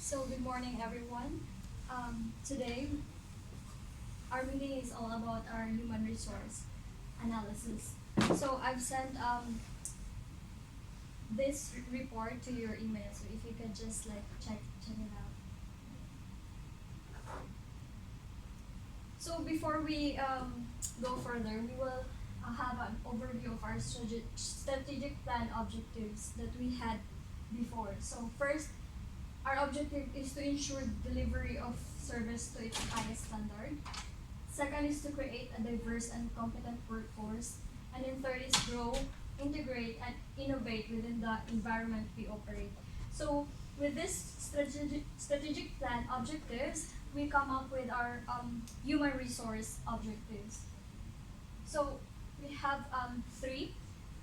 So good morning, everyone. Today, our meeting is all about our human resource analysis. So I've sent this report to your email. So if you could just like check it out. So before we go further, we will have an overview of our strategic plan objectives that we had before. So first, our objective is to ensure delivery of service to its highest standard. Second is to create a diverse and competent workforce. And then third is grow, integrate, and innovate within the environment we operate. So with this strategic plan objectives, we come up with our human resource objectives. So we have three.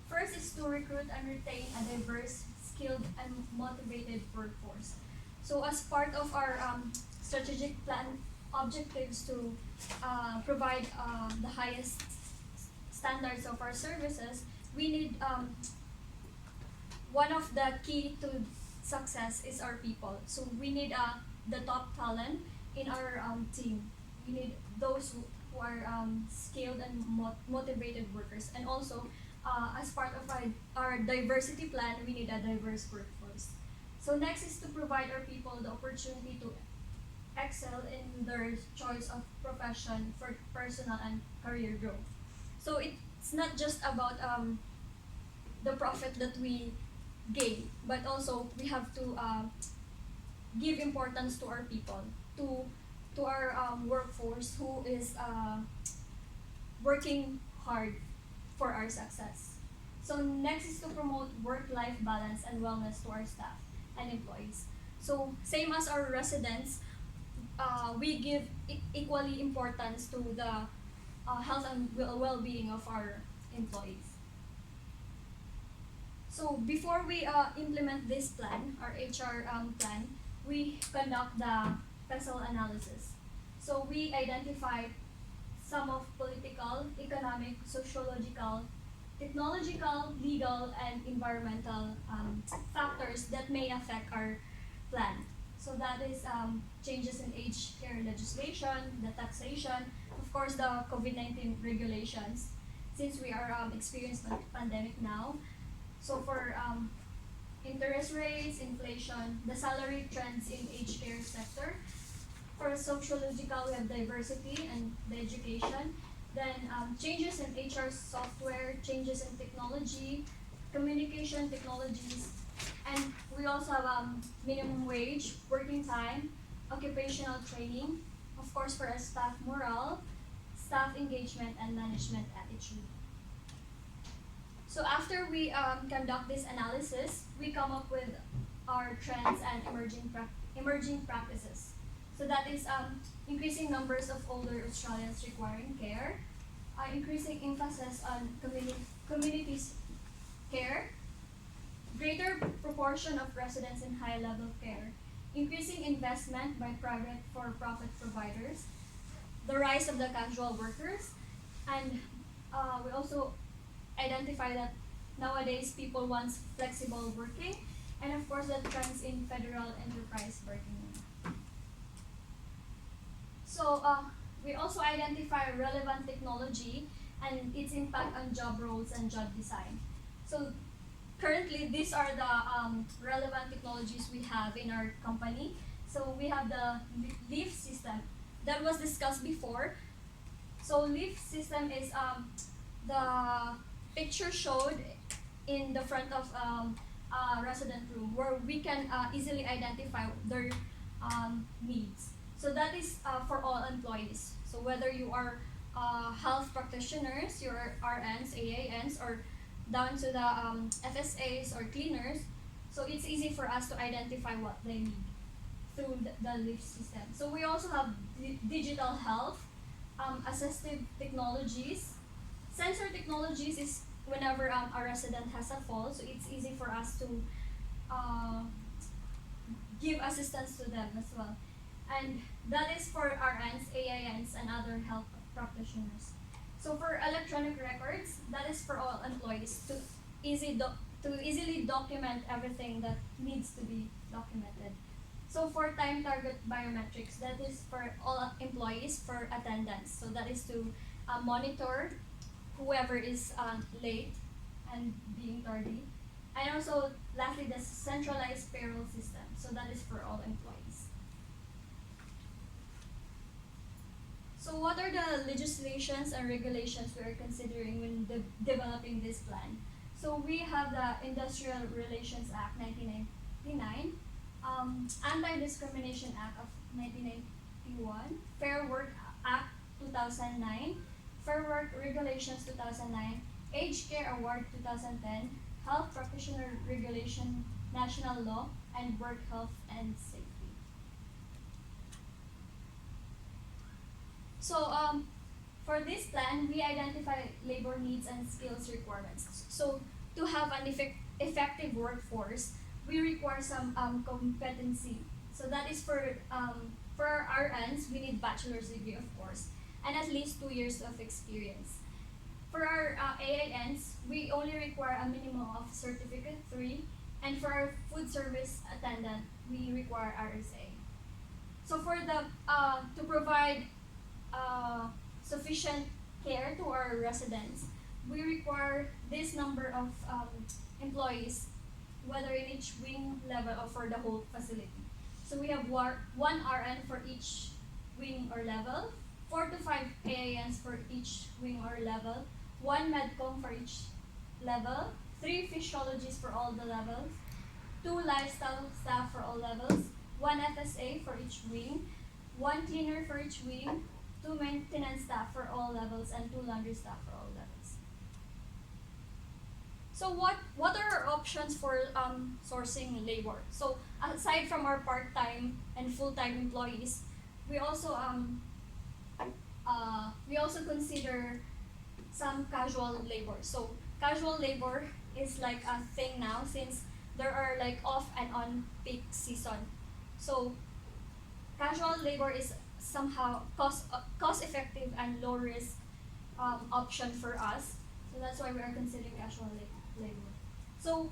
First is to recruit and retain a diverse, skilled, and motivated workforce. So as part of our strategic plan objectives to provide the highest standards of our services, we need one of the key to success is our people. So we need the top talent in our team. We need those who are skilled and motivated workers. And also, as part of our diversity plan, we need a diverse workforce. So next is to provide our people the opportunity to excel in their choice of profession for personal and career growth. So it's not just about the profit that we gain, but also we have to give importance to our people, to our workforce who is working hard for our success. So next is to promote work-life balance and wellness to our staff and employees. So same as our residents, we give equally importance to the health and well-being of our employees. So before we implement this plan, our HR plan, we conduct the PESEL analysis. So we identify some of political, economic, sociological, technological, legal, and environmental factors that may affect our plan. So that is changes in aged care legislation, the taxation, of course the COVID-19 regulations, since we are experiencing the pandemic now. So for interest rates, inflation, the salary trends in aged care sector. For sociological, we have diversity and the education. Then changes in HR software, changes in technology, communication technologies, and we also have minimum wage, working time, occupational training, of course for our staff morale, staff engagement, and management attitude. So after we conduct this analysis, we come up with our trends and emerging practices. So that is increasing numbers of older Australians requiring care, increasing emphasis on communities care, greater proportion of residents in high-level care, increasing investment by private for-profit providers, the rise of the casual workers, and we also identify that nowadays people want flexible working, and of course the trends in federal enterprise working. So we also identify relevant technology and its impact on job roles and job design. So currently, these are the relevant technologies we have in our company. So we have the LEAF system that was discussed before. So LEAF system is the picture showed in the front of a resident room where we can easily identify their needs. So that is for all employees. So whether you are health practitioners, your RNs, AANs, or down to the FSAs or cleaners, so it's easy for us to identify what they need through the LEAF system. So we also have digital health, assistive technologies. Sensor technologies is whenever a resident has a fall, so it's easy for us to give assistance to them as well. And that is for RNs, AINs, and other health practitioners. So for electronic records, that is for all employees to easily document everything that needs to be documented. So for time target biometrics, that is for all employees for attendance. So that is to monitor whoever is late and being tardy. And also, lastly, the centralized payroll system. So that is for all employees. So what are the legislations and regulations we are considering when developing this plan? So we have the Industrial Relations Act 1999, Anti-Discrimination Act of 1991, Fair Work Act 2009, Fair Work Regulations 2009, Age Care Award 2010, Health Practitioner Regulation National Law, and Work Health and Safety. So for this plan, we identify labor needs and skills requirements. So to have an effective workforce, we require some competency. So that is for our RNs, we need bachelor's degree, of course, and at least 2 years of experience. For our AINs, we only require a minimum of certificate 3, and for our food service attendant, we require RSA. So for the to provide sufficient care to our residents, we require this number of employees, whether in each wing level or for the whole facility. So we have one RN for each wing or level, 4 to 5 AINs for each wing or level, 1 medcom for each level, 3 physiologists for all the levels, 2 lifestyle staff for all levels, 1 FSA for each wing, 1 cleaner for each wing, 2 maintenance staff for all levels, and 2 laundry staff for all levels. So what are our options for sourcing labor? So aside from our part-time and full-time employees, we also consider some casual labor. So casual labor is like a thing now since there are like off and on peak season. So casual labor is somehow cost effective and low risk option for us. So that's why we are considering casual labor. So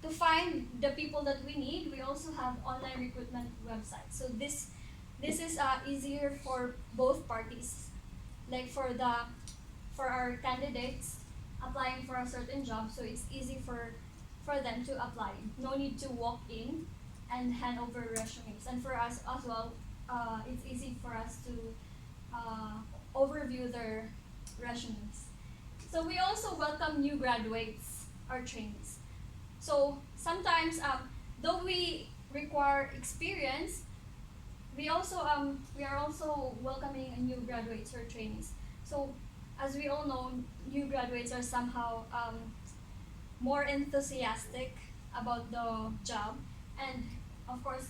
to find the people that we need, we also have online recruitment websites. So this is easier for both parties. Like for our candidates applying for a certain job, so it's easy for them to apply. No need to walk in and hand over resumes. And for us as well, it's easy for us to overview their resumes. So we also welcome new graduates or trainees. So sometimes, though we require experience, we are also welcoming new graduates or trainees. So as we all know, new graduates are somehow more enthusiastic about the job, and of course,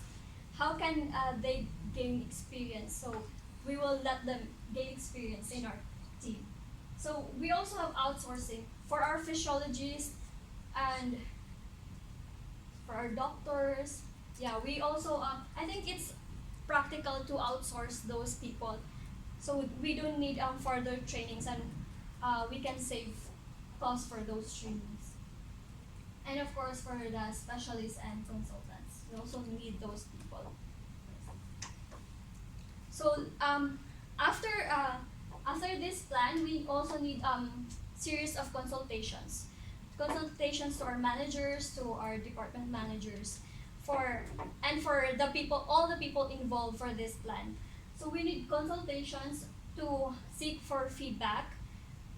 how can they gain experience? So we will let them gain experience in our team. So we also have outsourcing for our physiologists and for our doctors. Yeah, we also I think it's practical to outsource those people, so we don't need further trainings, and we can save costs for those trainings. And of course, for the specialists and consultants, we also need those people. So after this plan, we also need series of consultations to our managers, to our department managers, for the people, all the people involved for this plan. So we need consultations to seek for feedback,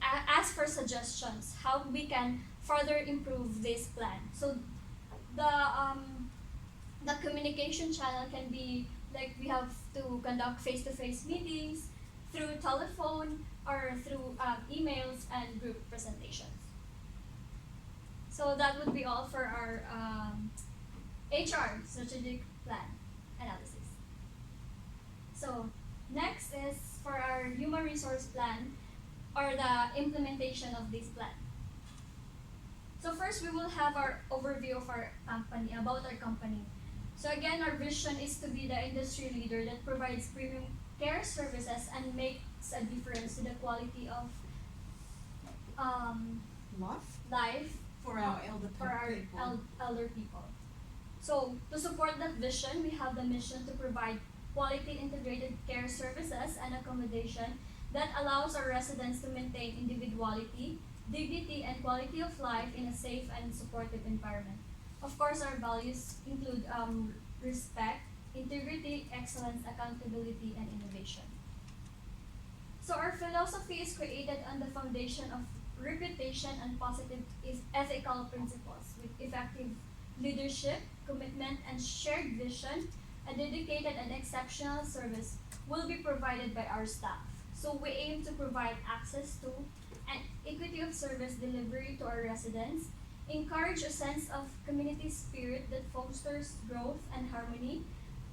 ask for suggestions, how we can further improve this plan. So the communication channel can be like we have to conduct face-to-face meetings, through telephone, or through emails and group presentations. So that would be all for our HR strategic plan analysis. So next is for our human resource plan, or the implementation of this plan. So first, we will have our overview of our company, about our company. So again, our vision is to be the industry leader that provides premium care services and makes a difference to the quality of life for our elder for our people. elder people. So to support that vision, we have the mission to provide quality integrated care services and accommodation that allows our residents to maintain individuality, dignity, and quality of life in a safe and supportive environment. Of course, our values include respect, integrity, excellence, accountability, and innovation. So our philosophy is created on the foundation of reputation and positive ethical principles with effective leadership, commitment, and shared vision. A dedicated and exceptional service will be provided by our staff. So we aim to provide access to and equity of service delivery to our residents, encourage a sense of community spirit that fosters growth and harmony,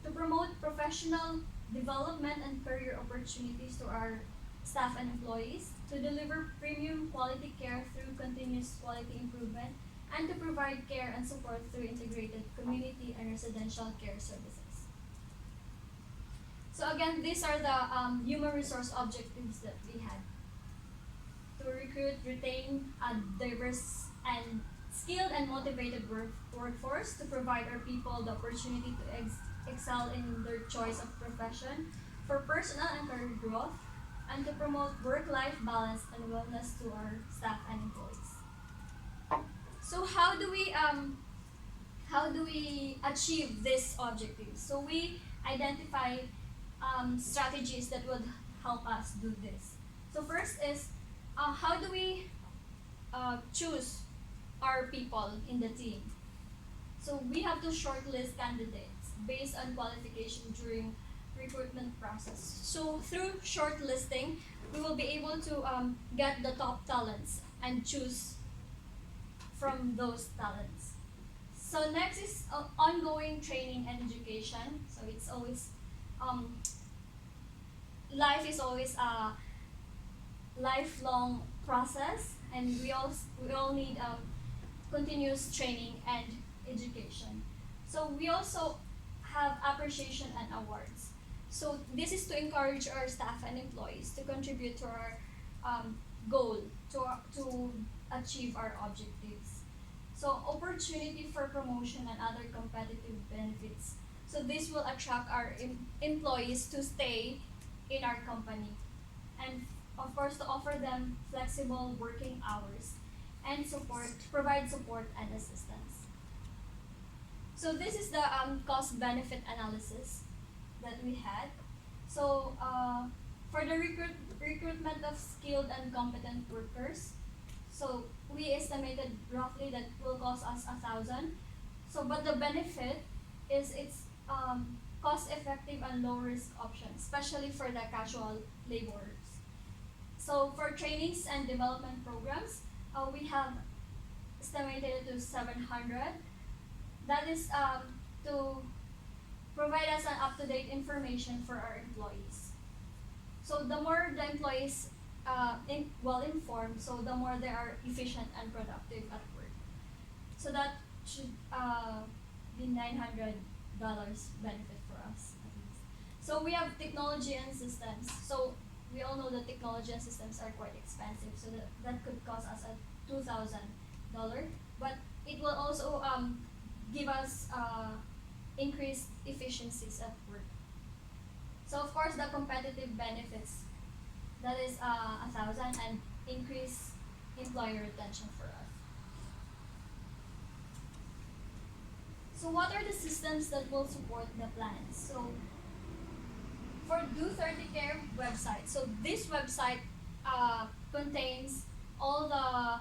to promote professional development and career opportunities to our staff and employees, to deliver premium quality care through continuous quality improvement, and to provide care and support through integrated community and residential care services. So again, these are the human resource objectives that we had. To recruit, retain a diverse and skilled and motivated workforce, to provide our people the opportunity to excel in their choice of profession, for personal and career growth, and to promote work-life balance and wellness to our staff and employees. So how do we achieve this objective? So we identify strategies that would help us do this. So first is how do we choose our people in the team? So we have to shortlist candidates based on qualification during recruitment process. So through shortlisting, we will be able to get the top talents and choose from those talents. So next is ongoing training and education. So it's always life is always a lifelong process, and we all need continuous training and education. So we also have appreciation and awards. So this is to encourage our staff and employees to contribute to our goal to achieve our objectives. So opportunity for promotion and other competitive benefits. So this will attract our employees to stay in our company, and of course to offer them flexible working hours and provide support and assistance. So this is the cost benefit analysis that we had. So for the recruitment of skilled and competent workers, so we estimated roughly that will cost us 1,000. So but the benefit is it's cost effective and low risk option, especially for the casual laborers. So for trainings and development programs, we have estimated it to 700. That is to provide us an up-to-date information for our employees. So the more the employees well informed, so the more they are efficient and productive at work. So that should be $900 benefit for us at least. So we have technology and systems. So we all know that technology and systems are quite expensive, so that could cost us a $2,000, but it will also give us increased efficiencies at work. So of course the competitive benefits, that is 1,000, and increase employer retention for us. So what are the systems that will support the plans? So for Do 30 Care website, so this website contains all the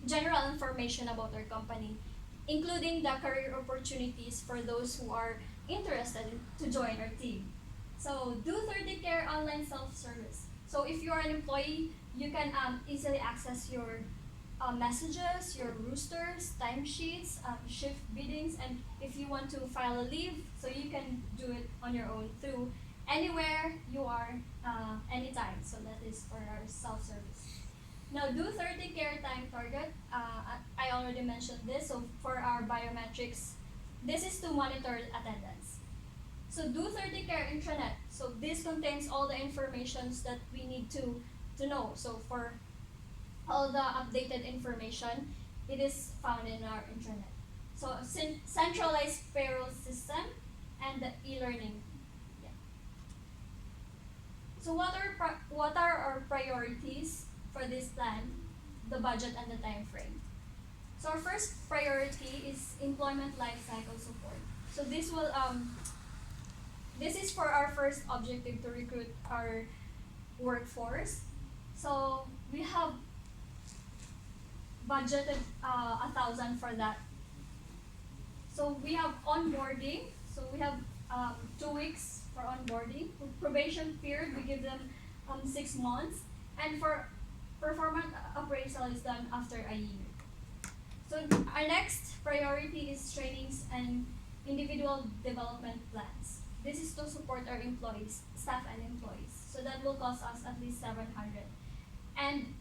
general information about our company, including the career opportunities for those who are interested to join our team. So Do 30 Care online self-service. So if you are an employee, you can easily access your messages, your roosters, timesheets, shift biddings, and if you want to file a leave, so you can do it on your own through anywhere you are, anytime. So that is for our self-service. Now, Do 30 Care time target. I already mentioned this. So for our biometrics, this is to monitor attendance. So Do 30 Care intranet. So this contains all the informations that we need to know. So for all the updated information, it is found in our intranet. So centralized payroll system and the e-learning. Yeah. So what are our priorities for this plan, the budget and the time frame? So our first priority is employment life cycle support. So this is for our first objective to recruit our workforce. So we have budgeted 1,000 for that. So we have onboarding. So we have 2 weeks for onboarding. For probation period, we give them 6 months. And for performance appraisal is done after a year. So our next priority is trainings and individual development plans. This is to support our employees, staff and employees. So that will cost us at least 700. And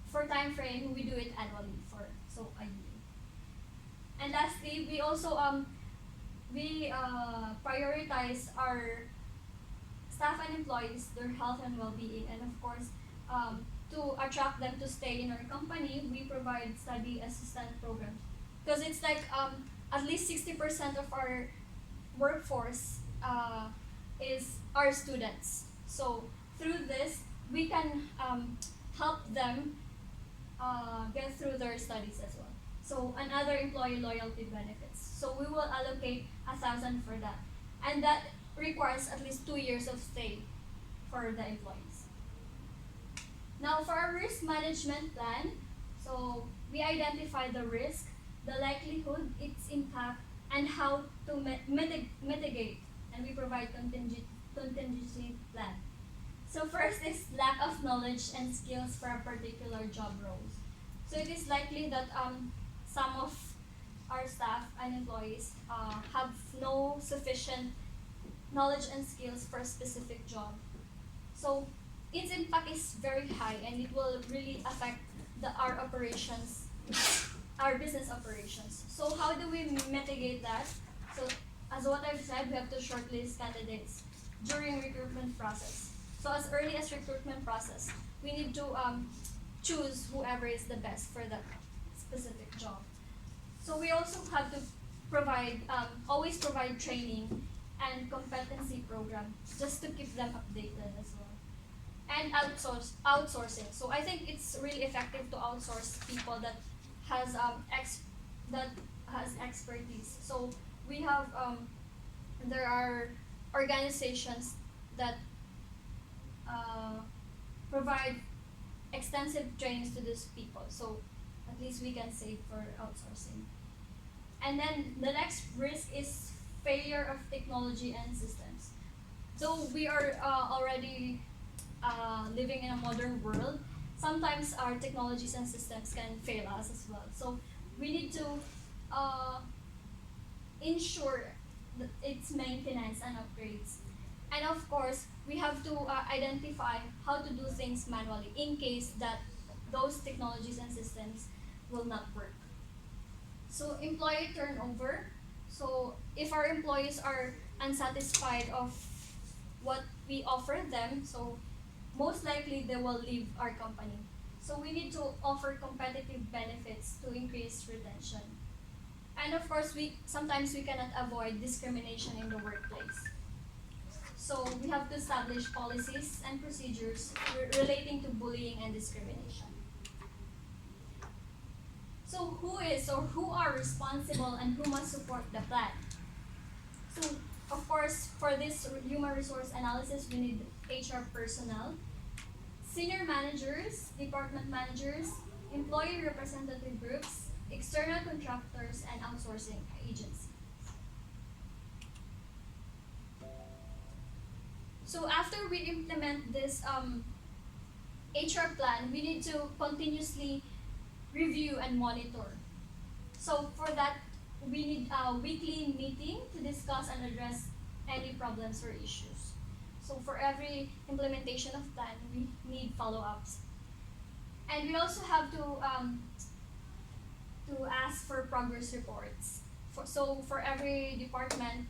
for time frame, we do it annually for a year. And lastly, we also prioritize our staff and employees, their health and well-being, and of course, to attract them to stay in our company, we provide study assistant programs. Because it's like at least 60% of our workforce is our students. So through this, we can help them get through their studies as well. So another employee loyalty benefits. So we will allocate 1,000 for that, and that requires at least 2 years of stay for the employees. Now for our risk management plan, so we identify the risk, the likelihood, its impact, and how to mitigate, and we provide contingency plan. So first is lack of knowledge and skills for a particular job roles. So it is likely that some of our staff and employees have no sufficient knowledge and skills for a specific job. So its impact is very high and it will really affect our operations, our business operations. So how do we mitigate that? So as what I've said, we have to shortlist candidates during recruitment process. So as early as recruitment process, we need to choose whoever is the best for that specific job. So we also have to always provide training and competency program just to keep them updated as well. And outsourcing. So I think it's really effective to outsource people that has expertise. So we have there are organizations that provide extensive trainings to these people. So at least we can save for outsourcing. And then the next risk is failure of technology and systems. So we are already living in a modern world. Sometimes our technologies and systems can fail us as well. So we need to ensure that its maintenance and upgrades. And of course, we have to identify how to do things manually in case that those technologies and systems will not work. So employee turnover. So if our employees are unsatisfied of what we offer them, so most likely they will leave our company. So we need to offer competitive benefits to increase retention. And of course, sometimes we cannot avoid discrimination in the workplace. So we have to establish policies and procedures relating to bullying and discrimination. So who are responsible and who must support the plan? So of course, for this human resource analysis, we need HR personnel, senior managers, department managers, employee representative groups, external contractors, and outsourcing agencies. So after we implement this HR plan, we need to continuously review and monitor. So for that, we need a weekly meeting to discuss and address any problems or issues. So for every implementation of plan, we need follow-ups. And we also have to ask for progress reports. So for every department,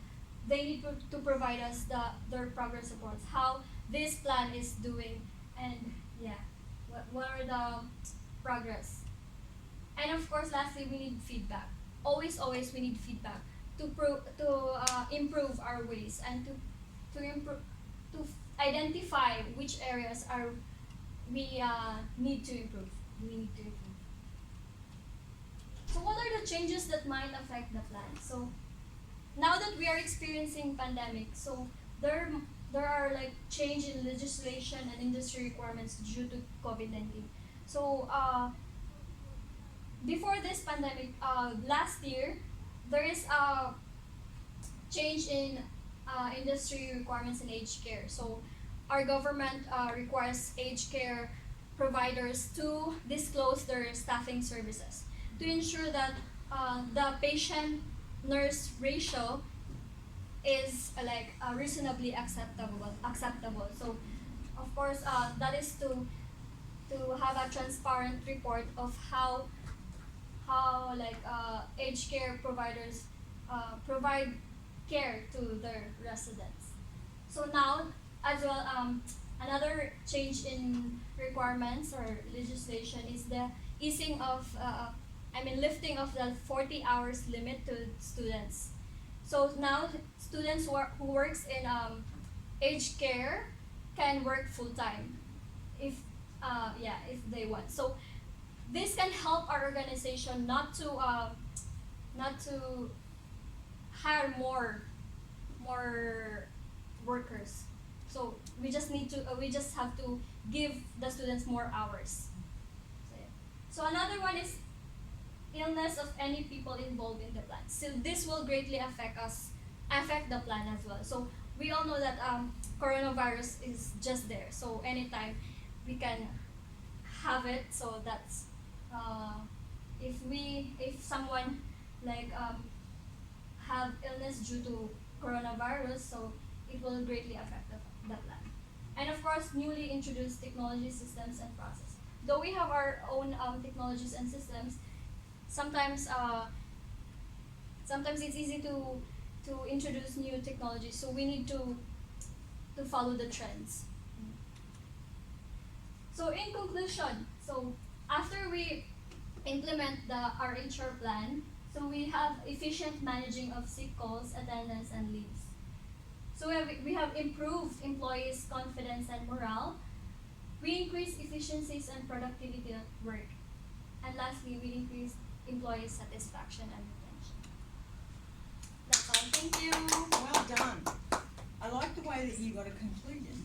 they need to provide us their progress reports, how this plan is doing, and what are the progress. And of course, lastly, we need feedback. always we need feedback to improve our ways and to improve to identify which areas are we need to improve. We need to improve. So what are the changes that might affect the plan? So now that we are experiencing pandemic, so there there are like change in legislation and industry requirements due to COVID-19. So before this pandemic, last year, there is a change in industry requirements in aged care. So our government requires aged care providers to disclose their staffing services to ensure that the patient nurse ratio is reasonably acceptable. So of course that is to have a transparent report of how aged care providers provide care to their residents. So now, as well, another change in requirements or legislation is the easing of, lifting of the 40 hours limit to students. So now, students who works in aged care can work full time, if if they want. So this can help our organization not to hire more workers. So we just have to give the students more hours. So, yeah. So another one is illness of any people involved in the plan. So this will greatly affect the plan as well. So we all know that coronavirus is just there. So anytime we can have it. So that's if someone have illness due to coronavirus, so it will greatly affect the plan. And of course, newly introduced technology systems and process. Though we have our own technologies and systems, sometimes sometimes it's easy to introduce new technologies. So we need to follow the trends. So in conclusion, so after we implement our HR plan, so we have efficient managing of sick calls, attendance, and leaves. So we have improved employees' confidence and morale. We increase efficiencies and productivity at work. And lastly, we increase employee satisfaction and retention. That's all. Thank you. Well done. I like the way that you got it concluded.